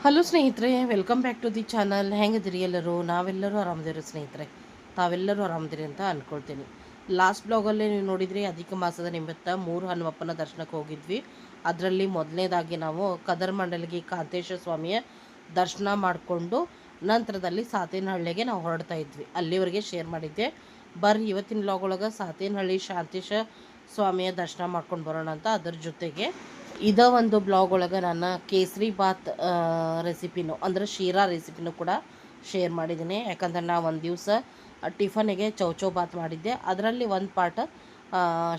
Hello ಸ್ನೇಹಿತರೆ, welcome back to the channel. ಹೆಂಗಿದಿರಿ ಎಲ್ಲರೂ? ನಾವೆಲ್ಲರೂ ಆರಾಮದಿರಿ ಸ್ನೇಹಿತರೆ. ತಾವೆಲ್ಲರೂ ಆರಾಮದಿರಿ ಅಂತ ಅಂದ್ಕೊಳ್ತೀನಿ. ಲಾಸ್ಟ್ ಬ್ಲಾಗಲ್ಲಿ ನೀವು ನೋಡಿದ್ರಿ, ಅಧಿಕ ಮಾಸದ ನಿಮಿತ್ತ 3 ಹನುಮಪ್ಪನ ದರ್ಶನಕ್ಕೆ ಹೋಗಿದ್ವಿ. ಅದರಲ್ಲಿ ಮೊದಲನೇದಾಗಿ ನಾವು ಕದರಮಂಡಲಗಿ ಕಾಂತೇಶ್ವರ ಸ್ವಾಮಿಯ ದರ್ಶನ ಮಾಡಿಕೊಂಡು ನಂತರದಲ್ಲಿ ಸಾತೇನಹಳ್ಳಿಗೆ ನಾವು ಹೊರಡ್ತಾ ಇದ್ವಿ. ಅಲ್ಲಿವರೆಗೆ ಶೇರ್ ಮಾಡಿದ್ದೆ. ಬರ್ರಿ ಇವತ್ತಿನ ಬ್ಲಾಗ್ ಒಳಗೆ ಸಾತೇನಹಳ್ಳಿ ಶಾಂತೇಶ ಸ್ವಾಮಿಯ ದರ್ಶನ ಮಾಡ್ಕೊಂಡು ಬರೋಣ ಅಂತ. ಅದರ ಜೊತೆಗೆ ಒಂದು ಬ್ಲಾಗ್ ಒಳಗೆ ನಾನು ಕೇಸರಿ ಬಾತ್ ರೆಸಿಪಿನೂ ಅಂದರೆ ಶೀರಾ ರೆಸಿಪಿನೂ ಕೂಡ ಶೇರ್ ಮಾಡಿದ್ದೀನಿ. ಯಾಕಂದ್ರೆ ನಾ ಒಂದು ದಿವಸ ಟಿಫನಿಗೆ ಚೌಚೌ ಬಾತ್ ಮಾಡಿದ್ದೆ. ಅದರಲ್ಲಿ ಒಂದು ಪಾರ್ಟ್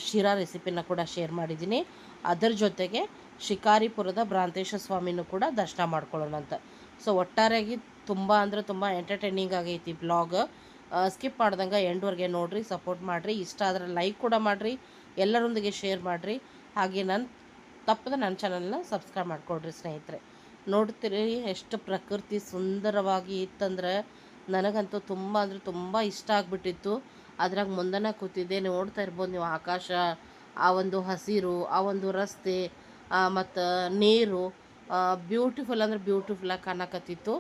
ಶೀರಾ ರೆಸಿಪಿನ ಕೂಡ ಶೇರ್ ಮಾಡಿದ್ದೀನಿ. ಅದರ ಜೊತೆಗೆ ಶಿಕಾರಿಪುರದ ಭ್ರಾಂತೇಶ್ವರ ಸ್ವಾಮಿನೂ ಕೂಡ ದರ್ಶನ ಮಾಡ್ಕೊಳ್ಳೋಣ ಅಂತ. ಸೊ ಒಟ್ಟಾರೆಯಾಗಿ ತುಂಬ ಅಂದರೆ ತುಂಬ ಎಂಟರ್ಟೈನಿಂಗ್ ಆಗೈತಿ ಬ್ಲಾಗ್. ಸ್ಕಿಪ್ ಮಾಡ್ದಂಗೆ ಎಂಡ್ವರೆಗೆ ನೋಡಿರಿ, ಸಪೋರ್ಟ್ ಮಾಡಿರಿ. ಇಷ್ಟ ಆದರೆ ಲೈಕ್ ಕೂಡ ಮಾಡಿರಿ, ಎಲ್ಲರೊಂದಿಗೆ ಶೇರ್ ಮಾಡಿರಿ. ಹಾಗೆ ತಪ್ಪದೆ ನನ್ನ ಚಾನಲ್ನ ಸಬ್ಸ್ಕ್ರೈಬ್ ಮಾಡಿಕೊಡ್ರಿ ಸ್ನೇಹಿತರೆ. ನೋಡ್ತೀರಿ ಎಷ್ಟು ಪ್ರಕೃತಿ ಸುಂದರವಾಗಿ ಇತ್ತಂದ್ರೆ ನನಗಂತೂ ತುಂಬ ಅಂದರೆ ತುಂಬ ಇಷ್ಟ ಆಗಿಬಿಟ್ಟಿತ್ತು. ಅದ್ರಾಗ ಮುಂದನ ಕೂತಿದ್ದೆ, ನೋಡ್ತಾ ಇರ್ಬೋದು ನೀವು ಆಕಾಶ, ಆ ಒಂದು ಹಸಿರು, ಆ ಒಂದು ರಸ್ತೆ ಮತ್ತು ನೀರು ಬ್ಯೂಟಿಫುಲ್ ಅಂದರೆ ಬ್ಯೂಟಿಫುಲ್ಲಾಗಿ ಕಾಣಕತ್ತಿತ್ತು.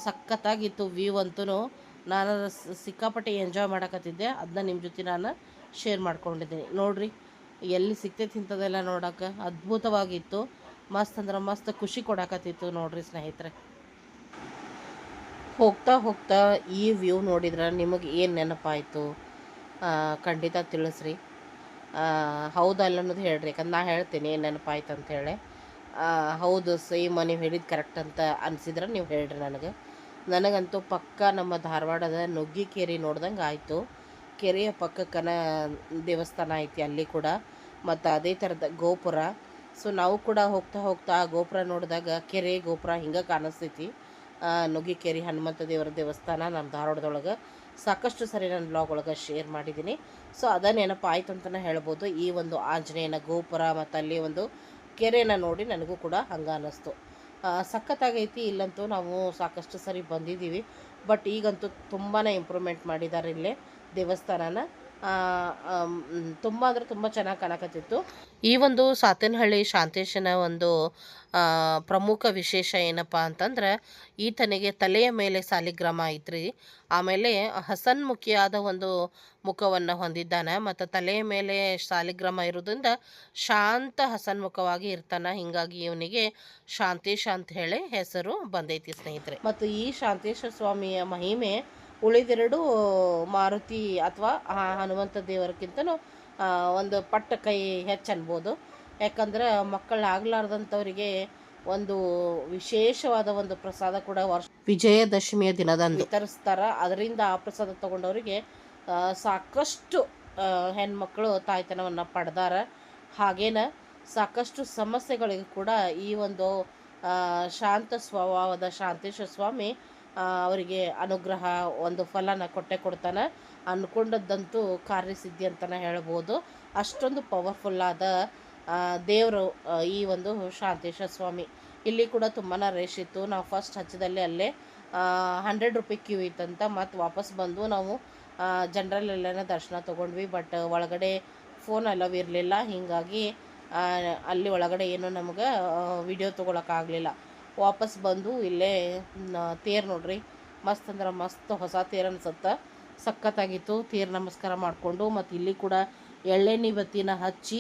ಸಖತ್ತಾಗಿತ್ತು ವ್ಯೂ ಅಂತೂ. ನಾನು ಸಿಕ್ಕಾಪಟ್ಟೆ ಎಂಜಾಯ್ ಮಾಡಕತ್ತಿದ್ದೆ. ಅದನ್ನ ನಿಮ್ಮ ಜೊತೆ ನಾನು ಶೇರ್ ಮಾಡ್ಕೊಂಡಿದ್ದೀನಿ. ನೋಡಿರಿ ಎಲ್ಲಿ ಸಿಗ್ತೈತಿ ಇಂಥದ್ದೆಲ್ಲ ನೋಡೋಕೆ ಅದ್ಭುತವಾಗಿತ್ತು. ಮಸ್ತ್ ಅಂದ್ರೆ ಮಸ್ತ್ ಖುಷಿ ಕೊಡಕತ್ತಿತ್ತು ನೋಡ್ರಿ ಸ್ನೇಹಿತರೆ. ಹೋಗ್ತಾ ಹೋಗ್ತಾ ಈ ವ್ಯೂ ನೋಡಿದ್ರೆ ನಿಮಗೆ ಏನು ನೆನಪಾಯಿತು ಖಂಡಿತ ತಿಳಿಸ್ರಿ. ಹೌದಲ್ಲ ಅನ್ನೋದು ಹೇಳ್ರಿ, ಯಾಕಂದ್ರೆ ನಾ ಹೇಳ್ತೀನಿ ಏನು ನೆನಪಾಯ್ತು ಅಂಥೇಳಿ. ಹೌದು, ಸೇಮ್ ನೀವು ಹೇಳಿದ್ದು ಕರೆಕ್ಟ್ ಅಂತ ಅನಿಸಿದ್ರೆ ನೀವು ಹೇಳ್ರಿ ನನಗಂತೂ ಪಕ್ಕ ನಮ್ಮ ಧಾರವಾಡದ ನುಗ್ಗಿಕೇರಿ ನೋಡ್ದಂಗೆ ಆಯಿತು. ಕೆರೆಯ ಪಕ್ಕಕ್ಕನ ದೇವಸ್ಥಾನ ಐತಿ ಅಲ್ಲಿ ಕೂಡ, ಮತ್ತು ಅದೇ ಥರದ ಗೋಪುರ. ಸೊ ನಾವು ಕೂಡ ಹೋಗ್ತಾ ಹೋಗ್ತಾ ಆ ಗೋಪುರ ನೋಡಿದಾಗ ಕೆರೆ ಗೋಪುರ ಹಿಂಗೆ ಕಾಣಿಸ್ತೈತಿ. ನುಗ್ಗಿಕೇರಿ ಹನುಮಂತ ದೇವರ ದೇವಸ್ಥಾನ ನಮ್ಮ ಧಾರವಾಡದೊಳಗೆ ಸಾಕಷ್ಟು ಸರಿ ನಾನು ಬ್ಲಾಗ್ ಒಳಗೆ ಶೇರ್ ಮಾಡಿದ್ದೀನಿ. ಸೊ ಅದ ನೆನಪಾಯ್ತು ಅಂತಲೇ ಹೇಳ್ಬೋದು. ಈ ಒಂದು ಆಂಜನೇಯನ ಗೋಪುರ ಮತ್ತು ಅಲ್ಲಿ ಒಂದು ಕೆರೆನ ನೋಡಿ ನನಗೂ ಕೂಡ ಹಂಗೆ ಅನ್ನಿಸ್ತು. ಸಖತ್ತಾಗೈತಿ. ಇಲ್ಲಂತೂ ನಾವು ಸಾಕಷ್ಟು ಸರಿ ಬಂದಿದ್ದೀವಿ, ಬಟ್ ಈಗಂತೂ ತುಂಬಾ ಇಂಪ್ರೂವ್ಮೆಂಟ್ ಮಾಡಿದ್ದಾರೆ ಇಲ್ಲೇ ದೇವಸ್ಥಾನನ. ತುಂಬ ಅಂದರೆ ತುಂಬ ಚೆನ್ನಾಗಿ ಕಾಣಕತ್ತಿತ್ತು. ಈ ಒಂದು ಸಾತೇನಹಳ್ಳಿ ಶಾಂತೇಶನ ಒಂದು ಪ್ರಮುಖ ವಿಶೇಷ ಏನಪ್ಪ ಅಂತಂದ್ರೆ, ಈತನಿಗೆ ತಲೆಯ ಮೇಲೆ ಸಾಲಿಗ್ರಾಮ ಐತ್ರಿ. ಆಮೇಲೆ ಹಸನ್ಮುಖಿಯಾದ ಒಂದು ಮುಖವನ್ನು ಹೊಂದಿದ್ದಾನೆ, ಮತ್ತು ತಲೆಯ ಮೇಲೆ ಸಾಲಿಗ್ರಾಮ ಇರೋದ್ರಿಂದ ಶಾಂತ ಹಸನ್ಮುಖವಾಗಿ ಇರ್ತಾನೆ. ಹೀಗಾಗಿ ಇವನಿಗೆ ಶಾಂತೇಶ ಅಂತ ಹೇಳಿ ಹೆಸರು ಬಂದೈತಿ ಸ್ನೇಹಿತರೆ. ಮತ್ತು ಈ ಶಾಂತೇಶ್ವರ ಸ್ವಾಮಿಯ ಮಹಿಮೆ ಉಳಿದೆರಡು ಮಾರುತಿ ಅಥವಾ ಹನುಮಂತ ದೇವರಕ್ಕಿಂತನೂ ಒಂದು ಪಟ್ಟ ಕೈ ಹೆಚ್ಚು ಅನ್ಬೋದು. ಯಾಕಂದ್ರೆ ಮಕ್ಕಳಾಗಲಾರ್ದಂಥವರಿಗೆ ಒಂದು ವಿಶೇಷವಾದ ಒಂದು ಪ್ರಸಾದ ಕೂಡ ವಿಜಯದಶಮಿಯ ದಿನದಂದು ವಿತರಿಸ್ತಾರೆ. ಅದರಿಂದ ಆ ಪ್ರಸಾದ ತಗೊಂಡವರಿಗೆ ಸಾಕಷ್ಟು ಹೆಣ್ಮಕ್ಳು ತಾಯ್ತನವನ್ನು ಪಡೆದಾರ. ಹಾಗೇನ ಸಾಕಷ್ಟು ಸಮಸ್ಯೆಗಳಿಗೆ ಕೂಡ ಈ ಒಂದು ಶಾಂತ ಸ್ವಭಾವದ ಶಾಂತೇಶ್ವರ ಸ್ವಾಮಿ ಅವರಿಗೆ ಅನುಗ್ರಹ ಒಂದು ಫಲನ ಕೊಡ್ತಾನೆ. ಅಂದ್ಕೊಂಡದ್ದಂತೂ ಕಾರ್ಯಸಿದ್ಧಿ ಅಂತಲೇ ಹೇಳ್ಬೋದು. ಅಷ್ಟೊಂದು ಪವರ್ಫುಲ್ಲಾದ ದೇವರು ಈ ಒಂದು ಶಾಂತೇಶ್ವರ ಸ್ವಾಮಿ. ಇಲ್ಲಿ ಕೂಡ ತುಂಬಾ ರಶ್ ಇತ್ತು. ನಾವು ಫಸ್ಟ್ ಹಚ್ಚಿದಲ್ಲಿ ಅಲ್ಲೇ 100 ರೂಪಾಯಿ ಕ್ಯೂ ಇತ್ತಂತ. ಮತ್ತು ವಾಪಸ್ ಬಂದು ನಾವು ಜನರಲ್ಲೆಲ್ಲ ದರ್ಶನ ತೊಗೊಂಡ್ವಿ. ಬಟ್ ಒಳಗಡೆ ಫೋನ್ ಅಲವ್ ಇರಲಿಲ್ಲ. ಹೀಗಾಗಿ ಅಲ್ಲಿ ಒಳಗಡೆ ಏನೂ ನಮ್ಗೆ ವಿಡಿಯೋ ತೊಗೊಳಕ್ಕಾಗಲಿಲ್ಲ. ವಾಪಸ್ ಬಂದು ಇಲ್ಲೇ ತೇರು ನೋಡ್ರಿ, ಮಸ್ತ್ ಅಂದ್ರೆ ಮಸ್ತ್ ಹೊಸ ತೇರು ಅನ್ಸುತ್ತೆ. ಸಖತ್ತಾಗಿತ್ತು. ತೇರು ನಮಸ್ಕಾರ ಮಾಡಿಕೊಂಡು ಮತ್ತು ಇಲ್ಲಿ ಕೂಡ ಎಳ್ಳೆಣ್ಣೆ ಬತ್ತಿನ ಹಚ್ಚಿ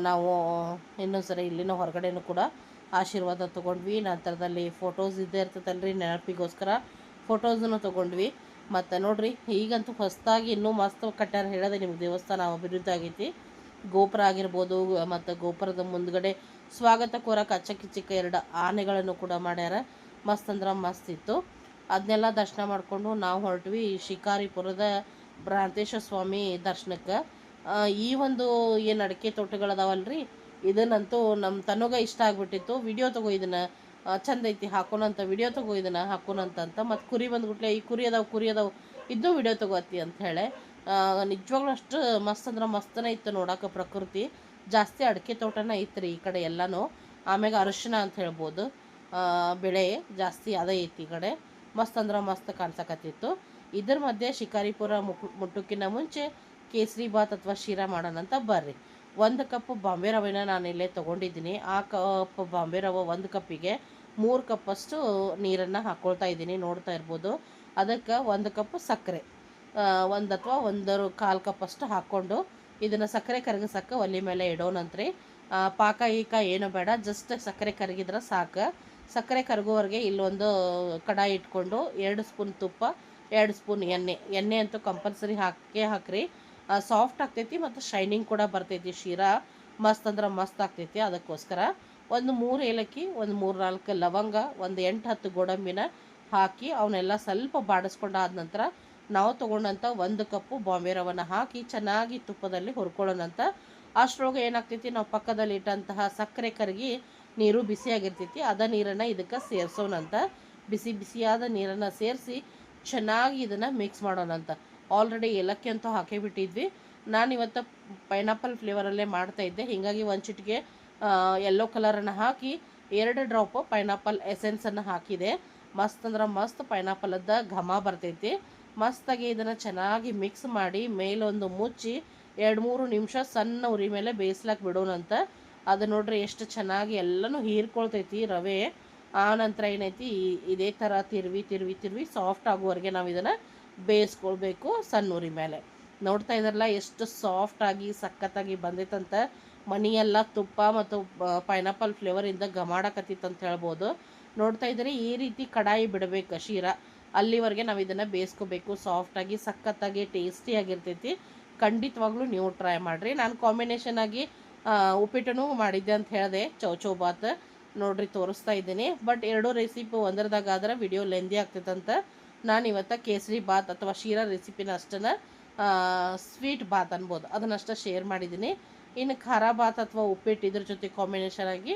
ನಾವು ಇನ್ನೊಂದು ಸರಿ ಇಲ್ಲಿನ ಹೊರಗಡೆನೂ ಕೂಡ ಆಶೀರ್ವಾದ ತೊಗೊಂಡ್ವಿ. ನಂತರದಲ್ಲಿ ಫೋಟೋಸ್ ಇದ್ದೇ ಇರ್ತದಲ್ರಿ, ನೆನಪಿಗೋಸ್ಕರ ಫೋಟೋಸನ್ನು ತೊಗೊಂಡ್ವಿ. ಮತ್ತು ನೋಡಿರಿ ಈಗಂತೂ ಹೊಸದಾಗಿ ಇನ್ನೂ ಮಸ್ತ್ ಕಟ್ಟಾರ. ಹೇಳೋದೆ ನಿಮ್ಗೆ ದೇವಸ್ಥಾನ ಅಭಿವೃದ್ಧಿ ಆಗೈತಿ. ಗೋಪುರ ಆಗಿರ್ಬೋದು, ಮತ್ತು ಗೋಪುರದ ಮುಂದ್ಗಡೆ ಸ್ವಾಗತ ಕೋರಕ್ಕೆ ಅಚ್ಚಕ್ಕಿಚ್ಚಿಕ್ಕ 2 ಆನೆಗಳನ್ನು ಕೂಡ ಮಾಡ್ಯಾರ. ಮಸ್ತ್ ಅಂದ್ರೆ ಮಸ್ತ್ ಇತ್ತು. ಅದನ್ನೆಲ್ಲ ದರ್ಶನ ಮಾಡಿಕೊಂಡು ನಾವು ಹೊರಟ್ವಿ ಶಿಕಾರಿಪುರದ ಭ್ರಾಂತೇಶ್ವರ ಸ್ವಾಮಿ ದರ್ಶನಕ್ಕೆ. ಈ ಒಂದು ಏನು ಅಡಿಕೆ ತೋಟಗಳದಾವಲ್ರಿ, ಇದನ್ನಂತೂ ನಮ್ಮ ತನಗ ಇಷ್ಟ ಆಗಿಬಿಟ್ಟಿತ್ತು. ವಿಡಿಯೋ ತಗೋ ಇದನ್ನು, ಚಂದ ಐತಿ ಹಾಕೋಣಂತ, ವಿಡಿಯೋ ತಗೋ ಇದನ್ನು ಹಾಕೋಣಂತ. ಮತ್ತು ಕುರಿ ಬಂದ್ಬಿಟ್ಲೆ, ಈ ಕುರಿ ಅದಾವು ಇದ್ದು ವಿಡಿಯೋ ತಗೋತಿ ಅಂತ ಹೇಳಿ. ನಿಜವಾಗ್ಲೂ ಅಷ್ಟು ಮಸ್ತ್ ಅಂದ್ರೆ ಮಸ್ತನೇ ಇತ್ತು ನೋಡೋಕೆ. ಪ್ರಕೃತಿ ಜಾಸ್ತಿ ಅಡಿಕೆ ತೋಟನ ಐತ್ರಿ ಈ ಕಡೆ ಎಲ್ಲನೂ. ಆಮ್ಯಾಗ ಅರಿಶಿನ ಅಂತ ಹೇಳ್ಬೋದು, ಬೆಳೆ ಜಾಸ್ತಿ ಅದೇ ಐತಿ ಈ ಕಡೆ. ಮಸ್ತ್ ಅಂದ್ರೆ ಮಸ್ತ್ ಕಾಣ್ಸಕತ್ತಿತ್ತು. ಇದ್ರ ಮಧ್ಯೆ ಶಿಕಾರಿಪುರ ಮುಟ್ಟೋಕ್ಕಿಂತ ಮುಂಚೆ ಕೇಸರಿ ಬಾತ್ ಅಥವಾ ಶೀರಾ ಮಾಡೋಣಂತ ಬರ್ರಿ. 1 ಕಪ್ ಬಾಂಬೆ ರವೆನ ನಾನು ಇಲ್ಲೇ ತೊಗೊಂಡಿದ್ದೀನಿ. ಆ ಕಪ್ ಬಾಂಬೆ ರವೆ 1 ಕಪ್ಪಿಗೆ 3 ಕಪ್ಪಷ್ಟು ನೀರನ್ನು ಹಾಕ್ಕೊಳ್ತಾ ಇದ್ದೀನಿ, ನೋಡ್ತಾ ಇರ್ಬೋದು. ಅದಕ್ಕೆ 1 ಕಪ್ ಸಕ್ಕರೆ, 1 ಅಥವಾ 1.25 ಕಪ್ಪಷ್ಟು ಹಾಕ್ಕೊಂಡು ಇದನ್ನು ಸಕ್ಕರೆ ಕರಗಿಸೋಕೆ ಒಲೆ ಮೇಲೆ ಇಡೋಣಂತ್ರಿ. ಪಾಕ ಈಕ ಏನು ಬೇಡ, ಜಸ್ಟ್ ಸಕ್ಕರೆ ಕರಗಿದ್ರೆ ಸಾಕು. ಸಕ್ಕರೆ ಕರಗೋವರೆಗೆ ಇಲ್ಲೊಂದು ಕಡಾಯಿ ಇಟ್ಕೊಂಡು 2 ಸ್ಪೂನ್ ತುಪ್ಪ, 2 ಸ್ಪೂನ್ ಎಣ್ಣೆ ಅಂತೂ ಕಂಪಲ್ಸರಿ ಹಾಕ್ರಿ. ಸಾಫ್ಟ್ ಆಗ್ತೈತಿ ಮತ್ತು ಶೈನಿಂಗ್ ಕೂಡ ಬರ್ತೈತಿ. ಶೀರಾ ಮಸ್ತ್ ಅಂದ್ರೆ ಮಸ್ತ್ ಆಗ್ತೈತಿ. ಅದಕ್ಕೋಸ್ಕರ ಒಂದು 3 ಏಲಕ್ಕಿ, ಒಂದು 3-4 ಲವಂಗ, ಒಂದು 8-10 ಗೋಡಂಬಿನ ಹಾಕಿ ಅವನ್ನೆಲ್ಲ ಸ್ವಲ್ಪ ಬಾಡಿಸ್ಕೊಂಡಾದ ನಂತರ ನಾವು ತೊಗೊಂಡಂಥ 1 ಕಪ್ಪು ಬಾಂಬೆ ರವನ್ನ ಹಾಕಿ ಚೆನ್ನಾಗಿ ತುಪ್ಪದಲ್ಲಿ ಹುರ್ಕೊಳ್ಳೋಣಂತ. ಅಷ್ಟರೊಳಗೆ ಏನಾಗ್ತೈತಿ, ನಾವು ಪಕ್ಕದಲ್ಲಿ ಇಟ್ಟಂತಹ ಸಕ್ಕರೆ ಕರಗಿ ನೀರು ಬಿಸಿಯಾಗಿರ್ತೈತಿ. ಅದ ನೀರನ್ನು ಇದಕ್ಕೆ ಸೇರಿಸೋಣಂತ. ಬಿಸಿಯಾದ ನೀರನ್ನು ಸೇರಿಸಿ ಚೆನ್ನಾಗಿ ಇದನ್ನು ಮಿಕ್ಸ್ ಮಾಡೋಣಂತ. ಆಲ್ರೆಡಿ ಏಲಕ್ಕಿ ಅಂತೂ ಹಾಕೇ ಬಿಟ್ಟಿದ್ವಿ. ನಾನಿವತ್ತು ಪೈನಾಪಲ್ ಫ್ಲೇವರಲ್ಲೇ ಮಾಡ್ತಾಯಿದ್ದೆ, ಹೀಗಾಗಿ ಒಂದು ಚಿಟಿಕೆ ಯೆಲ್ಲೋ ಕಲರನ್ನು ಹಾಕಿ 2 ಡ್ರಾಪು ಪೈನಾಪಲ್ ಎಸೆನ್ಸನ್ನು ಹಾಕಿದೆ. ಮಸ್ತ್ ಅಂದ್ರೆ ಮಸ್ತ್ ಪೈನಾಪಲದ ಘಮ ಬರ್ತೈತಿ. ಮಸ್ತಾಗಿ ಇದನ್ನು ಚೆನ್ನಾಗಿ ಮಿಕ್ಸ್ ಮಾಡಿ ಮೇಲೊಂದು ಮುಚ್ಚಿ 2-3 ನಿಮಿಷ ಸಣ್ಣ ಉರಿ ಮೇಲೆ ಬೇಯಿಸ್ಲಾಕ್ ಬಿಡೋಣಂತ. ಅದು ನೋಡ್ರಿ ಎಷ್ಟು ಚೆನ್ನಾಗಿ ಎಲ್ಲನೂ ಹೀರ್ಕೊಳ್ತೈತಿ ರವೆ. ಆ ನಂತರ ಏನೈತಿ, ಇದೇ ಥರ ತಿರುವಿ ಸಾಫ್ಟ್ ಆಗುವವರೆಗೆ ನಾವು ಇದನ್ನು ಬೇಯಿಸ್ಕೊಳ್ಬೇಕು ಸಣ್ಣ ಉರಿ ಮೇಲೆ. ನೋಡ್ತಾ ಇದ್ದಾರಲ್ಲ ಎಷ್ಟು ಸಾಫ್ಟಾಗಿ ಸಖತ್ತಾಗಿ ಬಂದೈತಂತ. ಮನೆಯೆಲ್ಲ ತುಪ್ಪ ಮತ್ತು ಪೈನಾಪಲ್ ಫ್ಲೇವರಿಂದ ಗಮಾಡಕತ್ತಿತ್ತು ಅಂತ ಹೇಳ್ಬೋದು. ನೋಡ್ತಾ ಇದ್ದೀರಿ, ಈ ರೀತಿ ಕಡಾಯಿ ಬಿಡಬೇಕು ಶೀರಾ, ಅಲ್ಲಿವರೆಗೆ ನಾವು ಇದನ್ನು ಬೇಯಿಸ್ಕೋಬೇಕು. ಸಾಫ್ಟಾಗಿ ಸಖತ್ತಾಗಿ ಟೇಸ್ಟಿಯಾಗಿರ್ತೈತಿ. ಖಂಡಿತವಾಗ್ಲೂ ನೀವು ಟ್ರೈ ಮಾಡಿರಿ. ನಾನು ಕಾಂಬಿನೇಷನ್ ಆಗಿ ಉಪ್ಪಿಟ್ಟೂ ಮಾಡಿದ್ದೆ ಅಂತ ಹೇಳಿದೆ, ಚೌಚೌ ಬಾತ್ ನೋಡ್ರಿ ತೋರಿಸ್ತಾ ಇದ್ದೀನಿ. ಬಟ್ 2 ರೆಸಿಪಿ ಒಂದರದಾಗಾದ್ರೆ ವಿಡಿಯೋ ಲೆಂದಿ ಆಗ್ತೈತಂತ ನಾನು ಇವತ್ತು ಕೇಸರಿ ಬಾತ್ ಅಥವಾ ಶೀರಾ ರೆಸಿಪಿನ ಅಷ್ಟನ್ನು ಸ್ವೀಟ್ ಬಾತ್ ಅನ್ಬೋದು ಅದನ್ನಷ್ಟು ಶೇರ್ ಮಾಡಿದ್ದೀನಿ. ಇನ್ನು ಖಾರ ಬಾತ್ ಅಥವಾ ಉಪ್ಪಿಟ್ಟು ಇದ್ರ ಜೊತೆ ಕಾಂಬಿನೇಷನ್ ಆಗಿ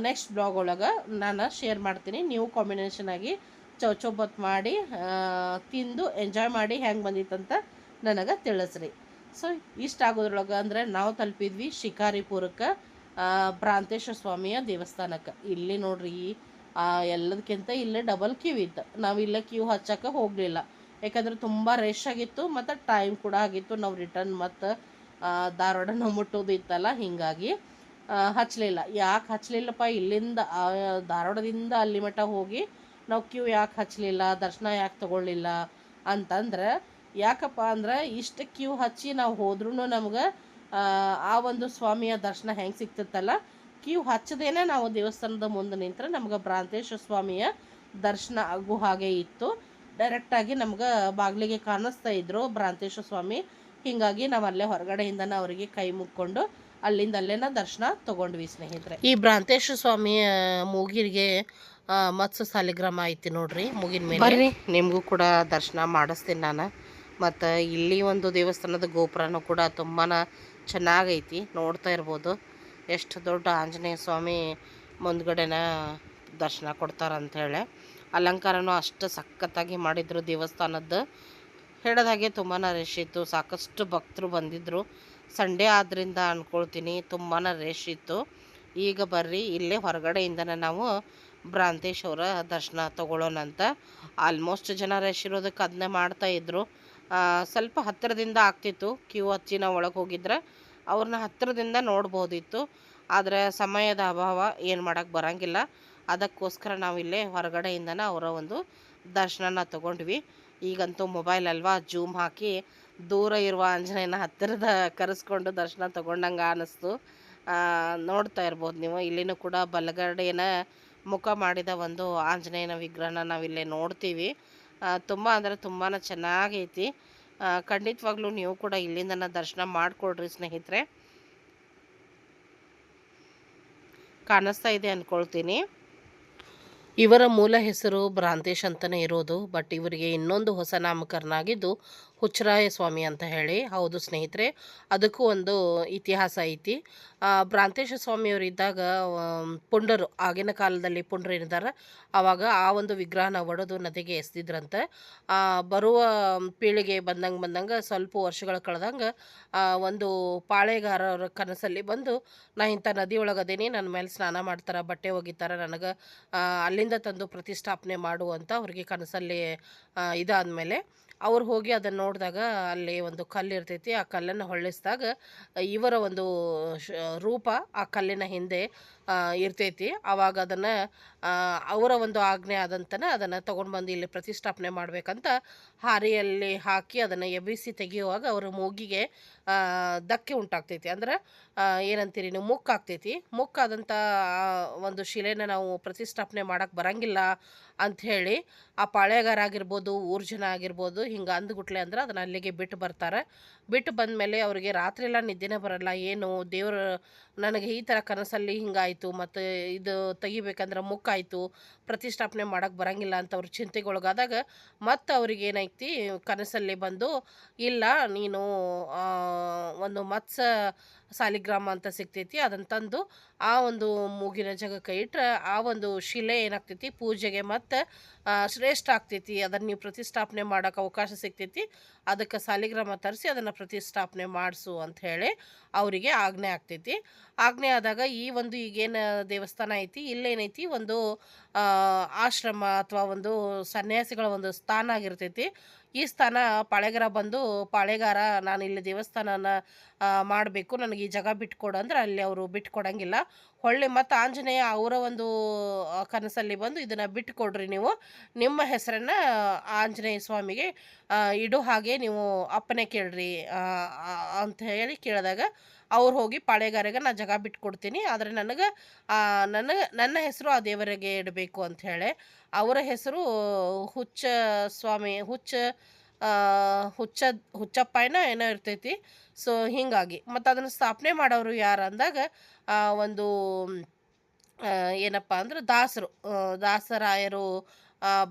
ನೆಕ್ಸ್ಟ್ ಬ್ಲಾಗ್ ಒಳಗೆ ನಾನು ಶೇರ್ ಮಾಡ್ತೀನಿ. ನೀವು ಕಾಂಬಿನೇಷನ್ ಆಗಿ ಚೌಚೌ ಬಾತ್ ಮಾಡಿ ತಿಂದು ಎಂಜಾಯ್ ಮಾಡಿ ಹೆಂಗೆ ಬಂದಿತ್ತಂತ ನನಗೆ ತಿಳಿಸ್ರಿ. ಸೊ ಇಷ್ಟ ಆಗೋದ್ರೊಳಗೆ ಅಂದರೆ ನಾವು ತಲುಪಿದ್ವಿ ಶಿಕಾರಿಪುರಕ್ಕೆ, ಭ್ರಾಂತೇಶ್ವರ ಸ್ವಾಮಿಯ ದೇವಸ್ಥಾನಕ್ಕೆ. ಇಲ್ಲಿ ನೋಡ್ರಿ ಎಲ್ಲದಕ್ಕಿಂತ ಇಲ್ಲೇ ಡಬಲ್ ಕ್ಯೂ ಇತ್ತು. ನಾವು ಇಲ್ಲೇ ಕ್ಯೂ ಹಚ್ಚಕ್ಕೆ ಹೋಗಲಿಲ್ಲ, ಯಾಕಂದರೆ ತುಂಬ ರಶ್ ಆಗಿತ್ತು ಮತ್ತು ಟೈಮ್ ಕೂಡ ಆಗಿತ್ತು. ನಾವು ರಿಟರ್ನ್ ಮತ್ತು ಧಾರವಾಡನ ಮುಟ್ಟೋದು ಇತ್ತಲ್ಲ, ಹೀಗಾಗಿ ಹಚ್ಚಲಿಲ್ಲ. ಯಾಕೆ ಹಚ್ಚಲಿಲ್ಲಪ್ಪ, ಇಲ್ಲಿಂದ ಧಾರವಾಡದಿಂದ ಅಲ್ಲಿ ಮಟ್ಟ ಹೋಗಿ ನಾವು ಕ್ಯೂ ಯಾಕೆ ಹಚ್ಚಲಿಲ್ಲ, ದರ್ಶನ ಯಾಕೆ ತೊಗೊಳ್ಳಿಲ್ಲ ಅಂತಂದ್ರೆ, ಯಾಕಪ್ಪ ಅಂದ್ರೆ ಇಷ್ಟು ಕ್ಯೂ ಹಚ್ಚಿ ನಾವು ಹೋದ್ರೂ ನಮ್ಗೆ ಆ ಒಂದು ಸ್ವಾಮಿಯ ದರ್ಶನ ಹೆಂಗೆ ಸಿಗ್ತಿತ್ತಲ್ಲ, ಕ್ಯೂ ಹಚ್ಚದೇನೆ ನಾವು ದೇವಸ್ಥಾನದ ಮುಂದೆ ನಿಂತರೆ ನಮ್ಗೆ ಭ್ರಾಂತೇಶ್ವರ ಸ್ವಾಮಿಯ ದರ್ಶನ ಆಗೋ ಹಾಗೆ ಇತ್ತು. ಡೈರೆಕ್ಟಾಗಿ ನಮ್ಗೆ ಬಾಗಿಲಿಗೆ ಕಾಣಿಸ್ತಾ ಇದ್ರು ಭ್ರಾಂತೇಶ್ವರ ಸ್ವಾಮಿ. ಹೀಗಾಗಿ ನಾವು ಅಲ್ಲೇ ಹೊರಗಡೆಯಿಂದನೇ ಅವರಿಗೆ ಕೈ ಮುಕ್ಕೊಂಡು ಅಲ್ಲೇನ ದರ್ಶನ ತೊಗೊಂಡ್ವಿ ಸ್ನೇಹಿತರೆ. ಈ ಭ್ರಾಂತೇಶ್ವರ ಸ್ವಾಮಿಯ ಮೂಗಿರಿಗೆ ಮತ್ಸ್ಯ ಸಾಲಿಗ್ರಾಮ ಐತಿ ನೋಡ್ರಿ ಮೂಗಿನ ಮೇಲೆ. ಬರ್ರಿ ನಿಮಗೂ ಕೂಡ ದರ್ಶನ ಮಾಡಿಸ್ತೀನಿ ನಾನು. ಮತ್ತು ಇಲ್ಲಿ ಒಂದು ದೇವಸ್ಥಾನದ ಗೋಪುರನೂ ಕೂಡ ತುಂಬಾ ಚೆನ್ನಾಗೈತಿ, ನೋಡ್ತಾ ಇರ್ಬೋದು. ಎಷ್ಟು ದೊಡ್ಡ ಆಂಜನೇಯ ಸ್ವಾಮಿ ಮುಂದ್ಗಡೆನ ದರ್ಶನ ಕೊಡ್ತಾರಂಥೇಳಿ. ಅಲಂಕಾರನೂ ಅಷ್ಟು ಸಖತ್ತಾಗಿ ಮಾಡಿದ್ರು ದೇವಸ್ಥಾನದ್ದು. ಹೇಳಿದಾಗೆ ತುಂಬಾ ರಶ್ ಇತ್ತು, ಸಾಕಷ್ಟು ಭಕ್ತರು ಬಂದಿದ್ದರು. ಸಂಡೇ ಆದ್ದರಿಂದ ಅಂದ್ಕೊಳ್ತೀನಿ ತುಂಬಾ ರಶ್ ಇತ್ತು. ಈಗ ಬರ್ರಿ ಇಲ್ಲೇ ಹೊರಗಡೆಯಿಂದನೇ ನಾವು ಭ್ರಾಂತೇಶ್ವರ ದರ್ಶನ ತೊಗೊಳ್ಳೋಣಂತ. ಆಲ್ಮೋಸ್ಟ್ ಜನ ರಶ್ ಇರೋದಕ್ಕೆ ಅದನ್ನೇ ಮಾಡ್ತಾಯಿದ್ರು. ಸ್ವಲ್ಪ ಹತ್ತಿರದಿಂದ ಆಗ್ತಿತ್ತು, ಕ್ಯೂ ಹಚ್ಚಿ ನಾವು ಒಳಗೆ ಹೋಗಿದ್ರೆ ಅವ್ರನ್ನ ಹತ್ತಿರದಿಂದ ನೋಡ್ಬೋದಿತ್ತು. ಆದರೆ ಸಮಯದ ಅಭಾವ, ಏನು ಮಾಡೋಕ್ಕೆ ಬರೋಂಗಿಲ್ಲ. ಅದಕ್ಕೋಸ್ಕರ ನಾವಿಲ್ಲೇ ಹೊರಗಡೆಯಿಂದನೇ ಅವರ ಒಂದು ದರ್ಶನನ ತೊಗೊಂಡ್ವಿ. ಈಗಂತೂ ಮೊಬೈಲ್ ಅಲ್ವಾ, ಜೂಮ್ ಹಾಕಿ ದೂರ ಇರುವ ಆಂಜನೇಯನ ಹತ್ತಿರದ ಕರೆಸ್ಕೊಂಡು ದರ್ಶನ ತೊಗೊಂಡಂಗೆ ಅನ್ನಿಸ್ತು. ನೋಡ್ತಾ ಇರ್ಬೋದು ನೀವು. ಇಲ್ಲಿನೂ ಕೂಡ ಬಲಗಡೆನ ಮುಖ ಮಾಡಿದ ಒಂದು ಆಂಜನೇಯನ ವಿಗ್ರಹನ ನಾವಿಲ್ಲೇ ನೋಡ್ತೀವಿ. ತುಂಬ ಅಂದರೆ ತುಂಬಾ ಚೆನ್ನಾಗೈತಿ. ಖಂಡಿತವಾಗ್ಲೂ ನೀವು ಕೂಡ ಇಲ್ಲಿಂದನ ದರ್ಶನ ಮಾಡಿಕೊಡ್ರಿ ಸ್ನೇಹಿತರೆ. ಕಾಣಿಸ್ತಾ ಇದೆ ಅಂದ್ಕೊಳ್ತೀನಿ. ಇವರ ಮೂಲ ಹೆಸರು ಭ್ರಾಂತೇಶ್ ಅಂತಲೇ ಇರೋದು. ಬಟ್ ಇವರಿಗೆ ಇನ್ನೊಂದು ಹೊಸ ನಾಮಕರಣ ಆಗಿದ್ದು ಹುಚ್ಚರಾಯ ಸ್ವಾಮಿ ಅಂತ ಹೇಳಿ. ಹೌದು ಸ್ನೇಹಿತರೆ, ಅದಕ್ಕೂ ಒಂದು ಇತಿಹಾಸ ಐತಿ. ಭ್ರಾಂತೇಶ್ವರ ಸ್ವಾಮಿಯವರು ಇದ್ದಾಗ ಪುಂಡರು, ಆಗಿನ ಕಾಲದಲ್ಲಿ ಪುಂಡರು ಏನಿದ್ದಾರೆ ಆವಾಗ ಆ ಒಂದು ವಿಗ್ರಹನ ಒಡೆದು ನದಿಗೆ ಎಸೆದಿದ್ರಂತೆ. ಬರುವ ಪೀಳಿಗೆ ಬಂದಂಗೆ ಸ್ವಲ್ಪ ವರ್ಷಗಳ ಕಳೆದಂಗೆ ಒಂದು ಪಾಳೆಗಾರರ ಕನಸಲ್ಲಿ ಬಂದು, ನಾ ಇಂಥ ನದಿ ಒಳಗದೇನಿ, ನನ್ನ ಮೇಲೆ ಸ್ನಾನ ಮಾಡ್ತಾರೆ, ಬಟ್ಟೆ ಒಗಿತಾರೆ, ನನಗೆ ಅಲ್ಲಿಂದ ತಂದು ಪ್ರತಿಷ್ಠಾಪನೆ ಮಾಡು ಅಂತ ಅವ್ರಿಗೆ ಕನಸಲ್ಲಿ ಇದಾದಮೇಲೆ ಅವ್ರು ಹೋಗಿ ಅದನ್ನು ನೋಡಿದಾಗ ಅಲ್ಲಿ ಒಂದು ಕಲ್ಲು ಇರ್ತೈತಿ. ಆ ಕಲ್ಲನ್ನು ಹೊಳ್ಳಿಸಿದಾಗ ಇವರ ಒಂದು ಶ ರೂಪ ಆ ಕಲ್ಲಿನ ಹಿಂದೆ ಇರ್ತೈತಿ. ಆವಾಗ ಅದನ್ನು ಅವರ ಒಂದು ಆಜ್ಞೆ ಆದಂತನ ಅದನ್ನು ತೊಗೊಂಡು ಬಂದು ಇಲ್ಲಿ ಪ್ರತಿಷ್ಠಾಪನೆ ಮಾಡಬೇಕಂತ ಹಾರಿಯಲ್ಲಿ ಹಾಕಿ ಅದನ್ನು ಎಬ್ಬಿಸಿ ತೆಗೆಯುವಾಗ ಅವರ ಮೂಗಿಗೆ ಧಕ್ಕೆ ಉಂಟಾಗ್ತೈತಿ. ಅಂದ್ರೆ ಏನಂತೀರಿ ನೀವು, ಮುಕ್ಕಾಗ್ತೈತಿ. ಮುಕ್ಕಾದಂಥ ಒಂದು ಶಿಲೆನ ನಾವು ಪ್ರತಿಷ್ಠಾಪನೆ ಮಾಡಕ್ಕೆ ಬರಂಗಿಲ್ಲ ಅಂಥೇಳಿ ಆ ಪಾಳೆಗಾರ ಆಗಿರ್ಬೋದು, ಊರು ಜನ ಆಗಿರ್ಬೋದು, ಹಿಂಗೆ ಅಂದ್ಗುಟ್ಲೆ ಅಂದ್ರೆ ಅದನ್ನು ಅಲ್ಲಿಗೆ ಬಿಟ್ಟು ಬರ್ತಾರೆ. ಬಿಟ್ಟು ಬಂದಮೇಲೆ ಅವರಿಗೆ ರಾತ್ರಿ ಎಲ್ಲ ನಿದ್ದೆನೇ ಬರಲ್ಲ. ಏನು ದೇವರು ನನಗೆ ಈ ಥರ ಕನಸಲ್ಲಿ ಹಿಂಗಾಯಿತು, ಮತ್ತು ಇದು ತೆಗಿಬೇಕಂದ್ರೆ ಮುಕ್ಕಾಯಿತು, ಪ್ರತಿಷ್ಠಾಪನೆ ಮಾಡೋಕ್ಕೆ ಬರಂಗಿಲ್ಲ ಅಂತ ಅವ್ರು ಚಿಂತೆಗೊಳಗಾದಾಗ ಮತ್ತು ಅವ್ರಿಗೆ ಏನೈತಿ ಕನಸಲ್ಲಿ ಬಂದು, ಇಲ್ಲ ನೀನು ಒಂದು ಮತ್ಸ್ಯ ಸಾಲಿಗ್ರಾಮ ಅಂತ ಸಿಗ್ತೈತಿ, ಅದನ್ನು ತಂದು ಆ ಒಂದು ಮೂಗಿನ ಜಾಗಕ್ಕೆ ಇಟ್ಟರೆ ಆ ಒಂದು ಶಿಲೆ ಏನಾಗ್ತೈತಿ ಪೂಜೆಗೆ ಮತ್ತು ಶ್ರೇಷ್ಠ ಆಗ್ತೈತಿ. ಅದನ್ನು ನೀವು ಪ್ರತಿಷ್ಠಾಪನೆ ಮಾಡೋಕೆ ಅವಕಾಶ ಸಿಗ್ತೈತಿ. ಅದಕ್ಕೆ ಸಾಲಿಗ್ರಾಮ ತರಿಸಿ ಅದನ್ನು ಪ್ರತಿಷ್ಠಾಪನೆ ಮಾಡಿಸು ಅಂತ ಹೇಳಿ ಅವರಿಗೆ ಆಜ್ಞೆ ಆಗ್ತೈತಿ. ಆಜ್ಞೆ ಆದಾಗ ಈ ಒಂದು ಈಗೇನು ದೇವಸ್ಥಾನ ಐತಿ, ಇಲ್ಲೇನೈತಿ ಒಂದು ಆಶ್ರಮ ಅಥವಾ ಒಂದು ಸನ್ಯಾಸಿಗಳ ಒಂದು ಸ್ಥಾನ ಆಗಿರ್ತೈತಿ. ಈ ಸ್ಥಾನ ಪಾಳೆಗಾರ ಬಂದು, ಪಾಳೆಗಾರ ನಾನು ಇಲ್ಲಿ ದೇವಸ್ಥಾನನ ಮಾಡಬೇಕು, ನನಗೆ ಈ ಜಾಗ ಬಿಟ್ಕೊಡು ಅಂದ್ರೆ ಅಲ್ಲಿ ಅವರು ಬಿಟ್ಕೊಡಂಗಿಲ್ಲ. ಹೊಳ್ಳಿ ಮತ್ತು ಆಂಜನೇಯ ಅವರ ಒಂದು ಕನಸಲ್ಲಿ ಬಂದು ಇದನ್ನು ಬಿಟ್ಟುಕೊಡ್ರಿ, ನೀವು ನಿಮ್ಮ ಹೆಸರನ್ನು ಆಂಜನೇಯ ಸ್ವಾಮಿಗೆ ಇಡೋ ಹಾಗೆ ನೀವು ಅಪ್ಪನೆ ಕೇಳ್ರಿ ಅಂತ ಹೇಳಿ ಕೇಳಿದಾಗ ಅವ್ರು ಹೋಗಿ ಪಾಳೆಗಾರಿಗೆ ನಾನು ಜಾಗ ಬಿಟ್ಕೊಡ್ತೀನಿ, ಆದರೆ ನನ್ನ ಹೆಸರು ಆ ದೇವರಿಗೆ ಇಡಬೇಕು ಅಂಥೇಳಿ. ಅವರ ಹೆಸರು ಹುಚ್ಚ ಸ್ವಾಮಿ, ಹುಚ್ಚಪ್ಪ ಏನೋ ಇರ್ತೈತಿ. ಸೊ ಹೀಗಾಗಿ ಮತ್ತು ಅದನ್ನು ಸ್ಥಾಪನೆ ಮಾಡೋರು ಯಾರು ಅಂದಾಗ ಒಂದು ಏನಪ್ಪ ಅಂದ್ರೆ ದಾಸರಾಯರು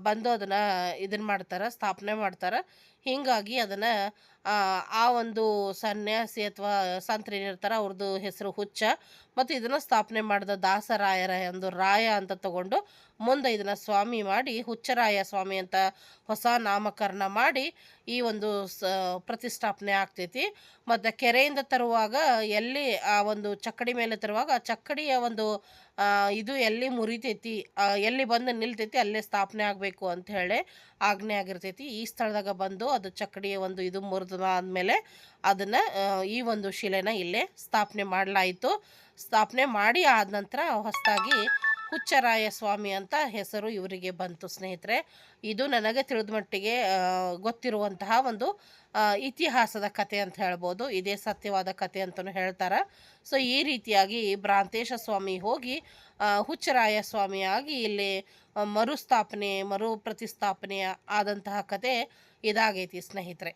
ಬಂದು ಅದನ್ನು ಇದನ್ನು ಮಾಡ್ತಾರೆ, ಸ್ಥಾಪನೆ ಮಾಡ್ತಾರೆ. ಹೀಗಾಗಿ ಅದನ್ನು ಆ ಒಂದು ಸನ್ಯಾಸಿ ಅಥವಾ ಸಂತರು ಏನಿರ್ತಾರೆ ಅವ್ರದ್ದು ಹೆಸರು ಹುಚ್ಚ, ಮತ್ತು ಇದನ್ನು ಸ್ಥಾಪನೆ ಮಾಡಿದ ದಾಸರಾಯರ ಒಂದು ರಾಯ ಅಂತ ತಗೊಂಡು ಮುಂದೆ ಇದನ್ನು ಸ್ವಾಮಿ ಮಾಡಿ ಹುಚ್ಚರಾಯ ಸ್ವಾಮಿ ಅಂತ ಹೊಸ ನಾಮಕರಣ ಮಾಡಿ ಈ ಒಂದು ಪ್ರತಿಷ್ಠಾಪನೆ ಆಗ್ತೈತಿ. ಮತ್ತು ಕೆರೆಯಿಂದ ತರುವಾಗ ಎಲ್ಲಿ ಆ ಒಂದು ಚಕ್ಕಡಿ ಮೇಲೆ ತರುವಾಗ ಆ ಚಕ್ಕಡಿಯ ಒಂದು ಇದು ಎಲ್ಲಿ ಮುರಿತೈತಿ, ಎಲ್ಲಿ ಬಂದು ನಿಲ್ತೈತಿ ಅಲ್ಲೇ ಸ್ಥಾಪನೆ ಆಗಬೇಕು ಅಂತ ಹೇಳಿ ಆಜ್ಞೆ ಆಗಿರ್ತೈತಿ. ಈ ಸ್ಥಳದಾಗ ಬಂದು ಅದು ಚಕ್ಕಡಿಯ ಒಂದು ಇದು ಮುರಿದ ಆದಮೇಲೆ ಅದನ್ನು ಈ ಒಂದು ಶಿಲೆನ ಇಲ್ಲೇ ಸ್ಥಾಪನೆ ಮಾಡಲಾಯಿತು. ಸ್ಥಾಪನೆ ಮಾಡಿ ಆದ ನಂತರ ಹೊಸದಾಗಿ ಹುಚ್ಚರಾಯ ಸ್ವಾಮಿ ಅಂತ ಹೆಸರು ಇವರಿಗೆ ಬಂತು ಸ್ನೇಹಿತರೆ. ಇದು ನನಗೆ ತಿಳಿದ ಮಟ್ಟಿಗೆ ಗೊತ್ತಿರುವಂತಹ ಒಂದು ಇತಿಹಾಸದ ಕತೆ ಅಂತ ಹೇಳ್ಬೋದು. ಇದೇ ಸತ್ಯವಾದ ಕತೆ ಅಂತಲೂ ಹೇಳ್ತಾರೆ. ಸೊ ಈ ರೀತಿಯಾಗಿ ಭ್ರಾಂತೇಶ ಸ್ವಾಮಿ ಹೋಗಿ ಹುಚ್ಚರಾಯ ಸ್ವಾಮಿಯಾಗಿ ಇಲ್ಲಿ ಮರು ಪ್ರತಿಷ್ಠಾಪನೆ ಆದಂತಹ ಕತೆ ಇದಾಗೈತಿ ಸ್ನೇಹಿತರೆ.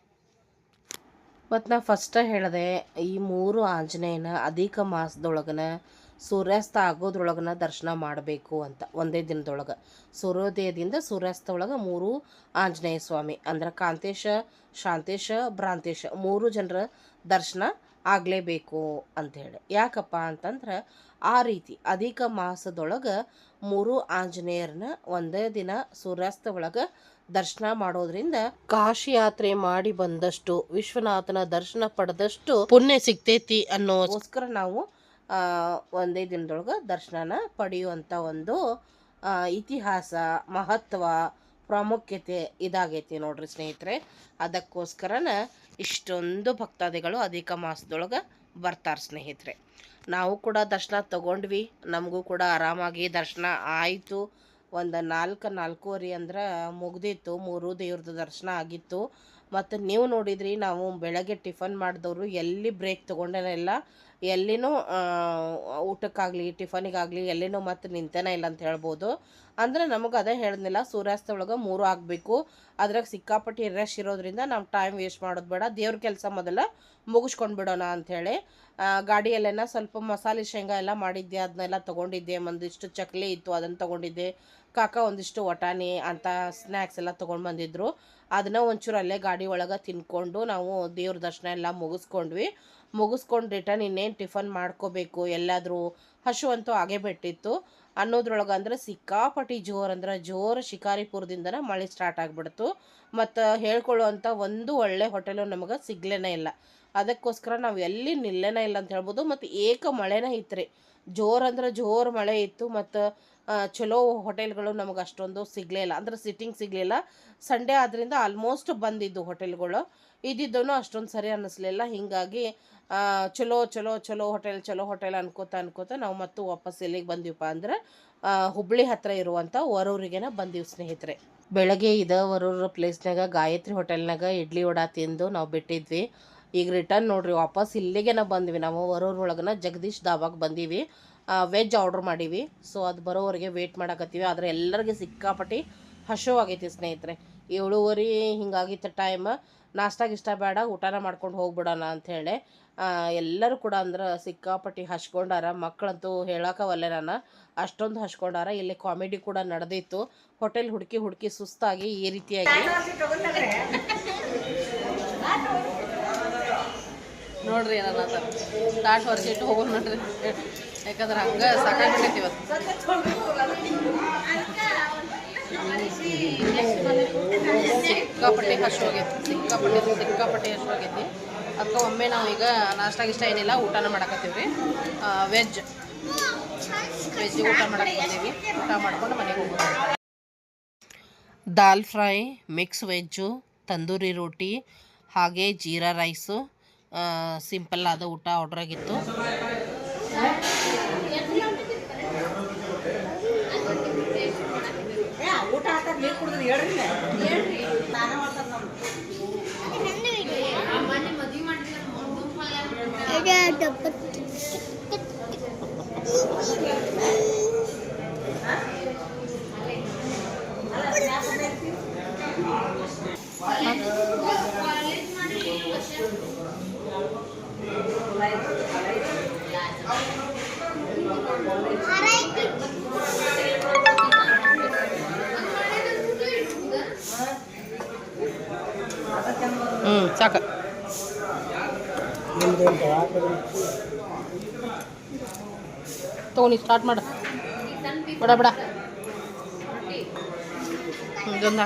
ಮತ್ತು ನಾ ಫಸ್ಟ ಹೇಳಿದೆ, ಈ 3 ಆಂಜನೇಯನ ಅಧಿಕ ಮಾಸದೊಳಗನ ಸೂರ್ಯಾಸ್ತ ಆಗೋದ್ರೊಳಗನ ದರ್ಶನ ಮಾಡಬೇಕು ಅಂತ. ಒಂದೇ ದಿನದೊಳಗೆ ಸೂರ್ಯೋದಯದಿಂದ ಸೂರ್ಯಾಸ್ತ ಒಳಗೆ 3 ಆಂಜನೇಯ ಸ್ವಾಮಿ ಅಂದ್ರೆ ಕಾಂತೇಶ, ಶಾಂತೇಶ, ಭ್ರಾಂತೇಶ 3 ಜನರ ದರ್ಶನ ಆಗಲೇಬೇಕು ಅಂಥೇಳಿ. ಯಾಕಪ್ಪ ಅಂತಂದ್ರೆ ಆ ರೀತಿ ಅಧಿಕ ಮಾಸದೊಳಗೆ 3 ಆಂಜನೇಯರನ್ನ ಒಂದೇ ದಿನ ಸೂರ್ಯಾಸ್ತ ಒಳಗೆ ದರ್ಶನ ಮಾಡೋದ್ರಿಂದ ಕಾಶಿ ಯಾತ್ರೆ ಮಾಡಿ ಬಂದಷ್ಟು, ವಿಶ್ವನಾಥನ ದರ್ಶನ ಪಡೆದಷ್ಟು ಪುಣ್ಯ ಸಿಗ್ತೈತಿ ಅನ್ನೋಸ್ಕರ ನಾವು ಒಂದೇ ದಿನದೊಳಗೆ ದರ್ಶನನ ಪಡೆಯುವಂಥ ಒಂದು ಇತಿಹಾಸ, ಮಹತ್ವ, ಪ್ರಾಮುಖ್ಯತೆ ಇದಾಗೈತಿ ನೋಡ್ರಿ ಸ್ನೇಹಿತರೆ. ಅದಕ್ಕೋಸ್ಕರನ ಇಷ್ಟೊಂದು ಭಕ್ತಾದಿಗಳು ಅಧಿಕ ಮಾಸದೊಳಗೆ ಬರ್ತಾರೆ ಸ್ನೇಹಿತರೆ. ನಾವು ಕೂಡ ದರ್ಶನ ತಗೊಂಡ್ವಿ, ನಮಗೂ ಕೂಡ ಆರಾಮಾಗಿ ದರ್ಶನ ಆಯಿತು. ಒಂದು 4:30 ಅಂದ್ರೆ ಮುಗ್ದಿತ್ತು, 3 ದೇವ್ರದ್ದು ದರ್ಶನ ಆಗಿತ್ತು. ಮತ್ತು ನೀವು ನೋಡಿದ್ರಿ, ನಾವು ಬೆಳಗ್ಗೆ ಟಿಫನ್ ಮಾಡಿದವರು ಎಲ್ಲಿ ಬ್ರೇಕ್ ತೊಗೊಂಡೇನೇ ಇಲ್ಲ, ಎಲ್ಲಿನೂ ಊಟಕ್ಕಾಗಲಿ ಟಿಫನಿಗಾಗಲಿ ಎಲ್ಲಿನೂ ಮತ್ತು ನಿಂತೇನೇ ಇಲ್ಲ ಅಂತ ಹೇಳ್ಬೋದು. ಅಂದರೆ ನಮಗೆ ಅದೇ ಹೇಳಿದ್ನಿಲ್ಲ, ಸೂರ್ಯಾಸ್ತ ಒಳಗೆ 3 ಆಗಬೇಕು, ಅದ್ರಾಗ ಸಿಕ್ಕಾಪಟ್ಟಿ ರಶ್ ಇರೋದ್ರಿಂದ ನಾವು ಟೈಮ್ ವೇಸ್ಟ್ ಮಾಡೋದು ಬೇಡ, ದೇವ್ರ ಕೆಲಸ ಮೊದಲ ಮುಗಿಸ್ಕೊಂಡು ಬಿಡೋಣ ಅಂಥೇಳಿ ಗಾಡಿಯಲ್ಲೇನ ಸ್ವಲ್ಪ ಮಸಾಲೆ ಶೇಂಗಾ ಎಲ್ಲ ಮಾಡಿದ್ದೆ, ಅದನ್ನೆಲ್ಲ ತೊಗೊಂಡಿದ್ದೆ. ಒಂದಿಷ್ಟು ಚಕ್ಲಿ ಇತ್ತು, ಅದನ್ನು ತೊಗೊಂಡಿದ್ದೆ. ಕಾಕ ಒಂದಿಷ್ಟು ವಟಾಣಿ ಅಂತ ಸ್ನ್ಯಾಕ್ಸ್ ಎಲ್ಲ ತೊಗೊಂಡು ಬಂದಿದ್ದರು. ಅದನ್ನು ಒಂಚೂರು ಅಲ್ಲೇ ಗಾಡಿ ಒಳಗೆ ತಿನ್ಕೊಂಡು ನಾವು ದೇವ್ರ ದರ್ಶನ ಎಲ್ಲ ಮುಗಿಸ್ಕೊಂಡು ರಿಟರ್ನ್ ಇನ್ನೇನು ಟಿಫನ್ ಮಾಡ್ಕೋಬೇಕು, ಎಲ್ಲಾದರೂ ಹಶುವಂತೂ ಆಗೇ ಬಿಟ್ಟಿತ್ತು ಅನ್ನೋದ್ರೊಳಗೆ ಅಂದ್ರೆ ಸಿಕ್ಕಾಪಟ್ಟಿ ಜೋರು ಶಿಕಾರಿಪುರದಿಂದನೇ ಮಳೆ ಸ್ಟಾರ್ಟ್ ಆಗಿಬಿಡ್ತು. ಮತ್ತು ಹೇಳ್ಕೊಳ್ಳುವಂಥ ಒಂದು ಒಳ್ಳೆ ಹೋಟೆಲು ನಮಗೆ ಸಿಗ್ಲೇನೇ ಇಲ್ಲ. ಅದಕ್ಕೋಸ್ಕರ ನಾವು ಎಲ್ಲಿ ನಿಲ್ಲೇನೇ ಇಲ್ಲ ಅಂತ ಹೇಳ್ಬೋದು. ಮತ್ತು ಏಕ ಮಳೆನೇ ಇತ್ತು ರೀ, ಜೋರು ಮಳೆ ಇತ್ತು. ಮತ್ತು ಚಲೋ ಹೋಟೆಲ್ಗಳು ನಮಗೆ ಅಷ್ಟೊಂದು ಸಿಗಲೇ ಇಲ್ಲ, ಅಂದ್ರೆ ಸಿಟ್ಟಿಂಗ್ ಸಿಗಲಿಲ್ಲ. ಸಂಡೇ ಆದ್ದರಿಂದ ಆಲ್ಮೋಸ್ಟ್ ಬಂದಿದ್ದು ಹೋಟೆಲ್ಗಳು, ಇದ್ದಿದ್ದೂ ಅಷ್ಟೊಂದು ಸರಿ ಅನ್ನಿಸ್ಲಿಲ್ಲ. ಹೀಗಾಗಿ ಚಲೋ ಚಲೋ ಚಲೋ ಹೋಟೆಲ್ ಅನ್ಕೋತ ನಾವು ಮತ್ತು ವಾಪಸ್ ಎಲ್ಲಿಗೆ ಬಂದೀವಪ್ಪ ಅಂದ್ರೆ ಹುಬ್ಬಳ್ಳಿ ಹತ್ತಿರ ಇರುವಂಥ ವರೂರಿಗೆನ ಬಂದೀವಿ ಸ್ನೇಹಿತರೆ. ಬೆಳಗ್ಗೆ ವರೂರು ಪ್ಲೇಸ್ನಾಗ ಗಾಯತ್ರಿ ಹೋಟೆಲ್ನಾಗ ಇಡ್ಲಿ ವಡಾ ತಿಂದು ನಾವು ಬಿಟ್ಟಿದ್ವಿ. ಈಗ ರಿಟರ್ನ್ ನೋಡ್ರಿ ವಾಪಸ್ ಇಲ್ಲಿಗೆ ಬಂದ್ವಿ. ನಾವು ವರೂರ್ ಒಳಗನ ಜಗದೀಶ್ ದಾಬಾಗೆ ಬಂದೀವಿ. ವೆಜ್ ಆರ್ಡ್ರ್ ಮಾಡೀವಿ. ಸೊ ಅದು ಬರೋವರೆಗೆ ವೇಟ್ ಮಾಡಕತ್ತೀವಿ. ಆದರೆ ಎಲ್ಲರಿಗೆ ಸಿಕ್ಕಾಪಟ್ಟಿ ಹಸಿವಾಗೈತಿ ಸ್ನೇಹಿತರೆ. 7:30 ಹಿಂಗಾಗಿತ್ತು ಟೈಮ್. ನಾಷ್ಟಾಗಿಷ್ಟ ಬೇಡ, ಊಟನ ಮಾಡ್ಕೊಂಡು ಹೋಗ್ಬಿಡೋಣ ಅಂಥೇಳಿ ಎಲ್ಲರೂ ಕೂಡ ಅಂದ್ರೆ ಸಿಕ್ಕಾಪಟ್ಟಿ ಹಚ್ಕೊಂಡಾರ. ಮಕ್ಕಳಂತೂ ಹೇಳಕ್ಕವಲ್ಲೇ ನಾನು, ಅಷ್ಟೊಂದು ಹಚ್ಕೊಂಡಾರ. ಇಲ್ಲಿ ಕಾಮಿಡಿ ಕೂಡ ನಡೆದಿತ್ತು. ಹೋಟೆಲ್ ಹುಡುಕಿ ಸುಸ್ತಾಗಿ ಈ ರೀತಿಯಾಗಿ ನೋಡ್ರಿ ಏನಲ್ಲ ಸ್ಟಾರ್ಟ್ ಹೊರಸಿಟ್ಟು ಹೋಗೋಣ ನೋಡ್ರಿ, ಯಾಕಂದ್ರೆ ಹಂಗೆ ಸಾಕಾಗ್ಬಿಟ್ಟೈತಿ ಇವತ್ತು. ಸಿಕ್ಕಾಪಟ್ಟೆ ಹಸಿವಾಗೈತಿ. ಅದಕ್ಕೆ ಒಮ್ಮೆ ನಾವು ಈಗ ನಾಷ್ಟಾಗಿಷ್ಟ ಏನಿಲ್ಲ, ಊಟನ ಮಾಡಕತ್ತೀವಿ ರೀ. ವೆಜ್ ಊಟ ಮಾಡಕ್ಕೆ ಬಂದೀವಿ. ಊಟ ಮಾಡ್ಕೊಂಡು ಮನೆಗೆ ಹೋಗ್ಬೋದು. ದಾಲ್ ಫ್ರೈ, ಮಿಕ್ಸ್ ವೆಜ್ಜು, ತಂದೂರಿ ರೋಟಿ, ಹಾಗೆ ಜೀರಾ ರೈಸು, ಸಿಂಪಲ್ ಆದ ಊಟ ಆರ್ಡ್ರ್ ಆಗಿತ್ತು. ಸಾಕು ತಗೊಂಡು ಸ್ಟಾರ್ಟ್ ಮಾಡು. ಬಡ ಇದೊಂದು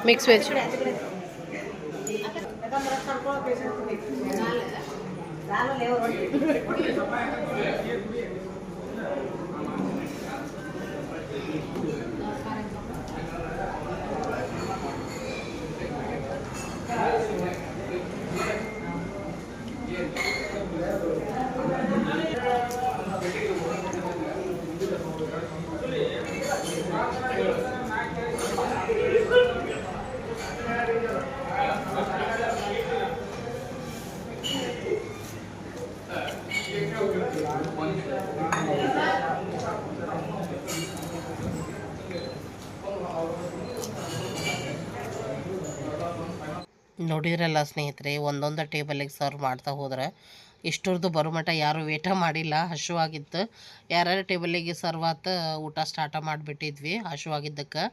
ಮಿಕ್ಸ್ ವೆಜ್. ನೋಡಿದ್ರಲ್ಲ ಸ್ನೇಹಿತರೆ, ಒಂದೊಂದು ಟೇಬಲಿಗೆ ಸರ್ವ್ ಮಾಡ್ತಾ ಹೋದ್ರೆ ಇಷ್ಟರದ್ದು ಬರೋ ಮಟ್ಟ ಯಾರು ವೇಟ ಮಾಡಿಲ್ಲ. ಹಸಿವಾಗಿತ್ತು. ಯಾರ್ಯಾರು ಟೇಬಲಿಗೆ ಸರ್ವ್ ಆತ ಊಟ ಸ್ಟಾರ್ಟ ಮಾಡಿಬಿಟ್ಟಿದ್ವಿ ಹಸಿವಾಗಿದ್ದಕ್ಕೆ.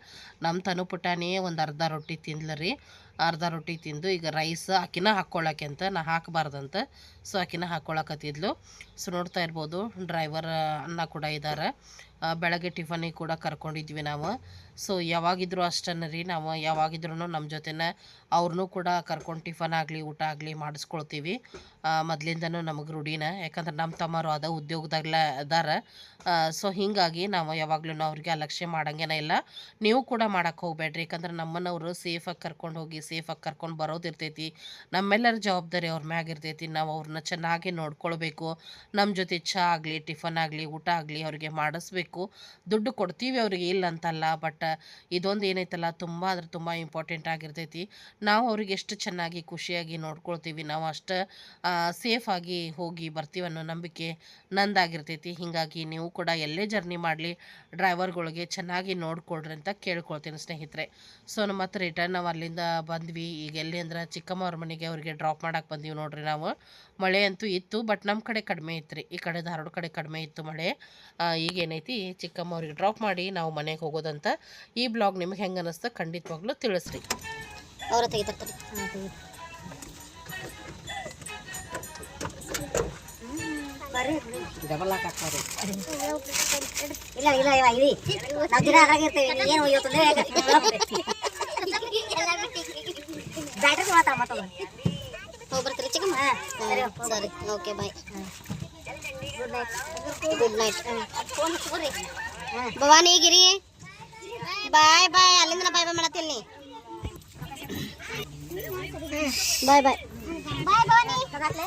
ನಮ್ಮ ತನು ಪುಟಾಣಿ ಒಂದು ಅರ್ಧ ರೊಟ್ಟಿ ತಿಂದ್ಲರಿ. ಅರ್ಧ ರೊಟ್ಟಿ ತಿಂದು ಈಗ ರೈಸ್ ಆಕಿನ ಹಾಕ್ಕೊಳ್ಳೋಕೆ ಅಂತ ನಾ ಹಾಕಬಾರ್ದಂತ, ಸೊ ಆಕಿನ ಹಾಕ್ಕೊಳಕತ್ತಿದ್ಲು. ಸೊ ನೋಡ್ತಾ ಇರ್ಬೋದು ಡ್ರೈವರ್ ಅನ್ನ ಕೂಡ ಇದ್ದಾರೆ. ಬೆಳಗ್ಗೆ ಟಿಫನಿಗೆ ಕೂಡ ಕರ್ಕೊಂಡಿದ್ವಿ ನಾವು. ಸೊ ಯಾವಾಗಿದ್ರೂ ಅಷ್ಟನ್ನ ರೀ, ನಾವು ಯಾವಾಗಿದ್ರೂ ನಮ್ಮ ಜೊತೆನ ಅವ್ರನ್ನೂ ಕೂಡ ಕರ್ಕೊಂಡು ಟಿಫನ್ ಆಗಲಿ ಊಟ ಆಗಲಿ ಮಾಡಿಸ್ಕೊಳ್ತೀವಿ. ಮೊದಲಿಂದನೂ ನಮಗೆ ರೂಢಿನ, ಯಾಕಂದ್ರೆ ನಮ್ಮ ತಮ್ಮರು ಅದ ಉದ್ಯೋಗದಾಗಲ ಅದಾರ. ಸೊ ಹೀಗಾಗಿ ನಾವು ಯಾವಾಗಲೂ ಅವ್ರಿಗೆ ಅಲಕ್ಷ್ಯ ಮಾಡಂಗೇನ ಇಲ್ಲ. ನೀವು ಕೂಡ ಮಾಡೋಕ್ಕೆ ಹೋಗ್ಬೇಡ್ರಿ, ಯಾಕಂದ್ರೆ ನಮ್ಮನ್ನವರು ಸೇಫಾಗಿ ಕರ್ಕೊಂಡು ಹೋಗಿ ಸೇಫಾಗಿ ಕರ್ಕೊಂಡು ಬರೋದಿರ್ತೈತಿ. ನಮ್ಮೆಲ್ಲರ ಜವಾಬ್ದಾರಿ ಅವ್ರ ಮ್ಯಾಗ ಇರ್ತೈತಿ. ನಾವು ಅವ್ರನ್ನ ಚೆನ್ನಾಗಿ ನೋಡ್ಕೊಳ್ಬೇಕು. ನಮ್ಮ ಜೊತೆ ಚಹಾ ಆಗಲಿ ಟಿಫನ್ ಆಗಲಿ ಊಟ ಆಗಲಿ ಅವ್ರಿಗೆ ಮಾಡಿಸ್ಬೇಕು. ದುಡ್ಡು ಕೊಡ್ತೀವಿ ಅವ್ರಿಗೆ ಇಲ್ಲ ಅಂತಲ್ಲ, ಬಟ್ ಇದೊಂದು ಏನೈತಲ್ಲ ತುಂಬ ಅಂದ್ರೆ ತುಂಬ ಇಂಪಾರ್ಟೆಂಟ್ ಆಗಿರ್ತೈತಿ. ನಾವು ಅವ್ರಿಗೆ ಎಷ್ಟು ಚೆನ್ನಾಗಿ ಖುಷಿಯಾಗಿ ನೋಡ್ಕೊಳ್ತೀವಿ, ನಾವು ಅಷ್ಟು ಸೇಫಾಗಿ ಹೋಗಿ ಬರ್ತೀವಿ ಅನ್ನೋ ನಂಬಿಕೆ ನಂದಾಗಿರ್ತೈತಿ. ಹೀಗಾಗಿ ನೀವು ಕೂಡ ಎಲ್ಲೇ ಜರ್ನಿ ಮಾಡಲಿ ಡ್ರೈವರ್ಗಳಿಗೆ ಚೆನ್ನಾಗಿ ನೋಡ್ಕೊಳ್ರಿ ಅಂತ ಕೇಳ್ಕೊಳ್ತೀನಿ ಸ್ನೇಹಿತರೆ. ಸೊ ನಮ್ಮ ಹತ್ರ ರಿಟರ್ನ್ ನಾವು ಅಲ್ಲಿಂದ ಬಂದ್ವಿ. ಈಗ ಎಲ್ಲಿ ಅಂದ್ರೆ ಚಿಕ್ಕಮ್ಮವ್ರ ಮನೆಗೆ ಅವ್ರಿಗೆ ಡ್ರಾಪ್ ಮಾಡಕ್ಕೆ ಬಂದೀವಿ ನೋಡ್ರಿ. ನಾವು ಮಳೆ ಅಂತೂ ಇತ್ತು, ಬಟ್ ನಮ್ಮ ಕಡೆ ಕಡಿಮೆ ಇತ್ತು ರೀ. ಈ ಕಡೆ ಧಾರವಾಡ ಕಡೆ ಕಡಿಮೆ ಇತ್ತು ಮಳೆ. ಈಗೇನೈತಿ ಚಿಕ್ಕಮ್ಮವ್ರಿಗೆ ಡ್ರಾಪ್ ಮಾಡಿ ನಾವು ಮನೆಗೆ ಹೋಗೋದಂತ. ಈ ಬ್ಲಾಗ್ ನಿಮ್ಗೆ ಹೆಂಗೆ ಅನ್ನಿಸ್ತಾ ಖಂಡಿತವಾಗ್ಲೂ ತಿಳಿಸ್ರಿ. ಅವರ ತೆಗಿತಾರೆ ಡಬಲ್ ಹಾಕ್ತಾರೆ. ಇಲ್ಲ ಇಲ್ಲ ಇಲ್ಲ ಇರಿ ನಾವು ದಿನ ಅದ್ರಾಗಿರ್ತೇವೆ. ಏನು ಇವತ್ತು ಬ್ಯಾಟ್ರಿ ಮಾತಾಡ ಹೋಗಿ ಬರ್ತೀರಿ ಚಿಕ್ಕಮ್ಮ. ಸರಿ ಓಕೆ ಬಾಯ್. ಗುಡ್ ನೈಟ್ ಭವಾನಿಗಿರಿ ಬಾಯ್ ಬಾಯ್ ಅಲ್ಲಿಂದ ಬಾಯ್ ಬಾಯ್ ಮಾಡತ್ತೀನಿ ಬಾಯ್ ಬಾಯ್ ಬಾಯ್ ಭವಾನಿ